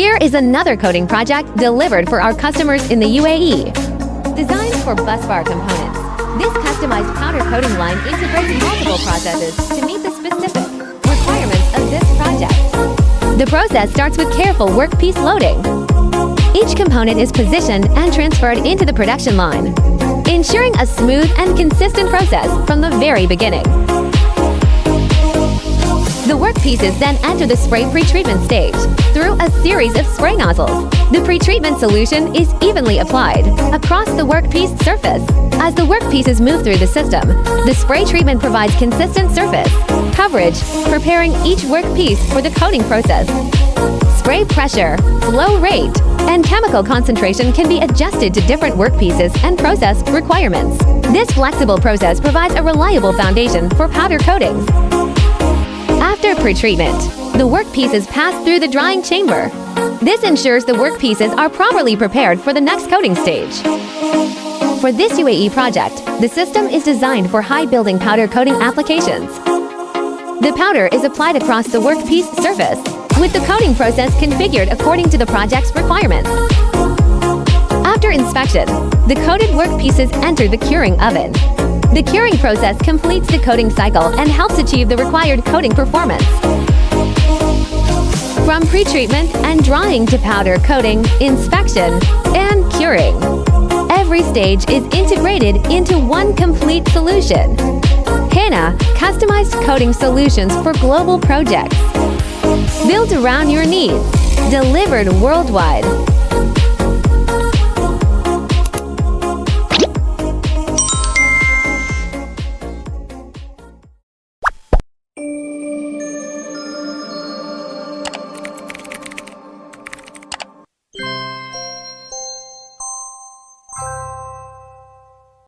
Here is another coating project delivered for our customers in the UAE. Designed for busbar components, this customized powder coating line integrates multiple processes to meet the specific requirements of this project. The process starts with careful workpiece loading. Each component is positioned and transferred into the production line, ensuring a smooth and consistent process from the very beginning. The workpieces then enter the spray pretreatment stage through a series of spray nozzles. The pretreatment solution is evenly applied across the workpiece surface. As the workpieces move through the system, the spray treatment provides consistent surface coverage, preparing each workpiece for the coating process. Spray pressure, flow rate, and chemical concentration can be adjusted to different workpieces and process requirements. This flexible process provides a reliable foundation for powder coatings. After pretreatment, the workpieces pass through the drying chamber. This ensures the workpieces are properly prepared for the next coating stage. For this UAE project, the system is designed for high building powder coating applications. The powder is applied across the workpiece surface, with the coating process configured according to the project's requirements. After inspection, the coated workpieces enter the curing oven. The curing process completes the coating cycle and helps achieve the required coating performance. From pretreatment and drying to powder coating, inspection, and curing, every stage is integrated into one complete solution. Hanna customized coating solutions for global projects. Built around your needs, delivered worldwide.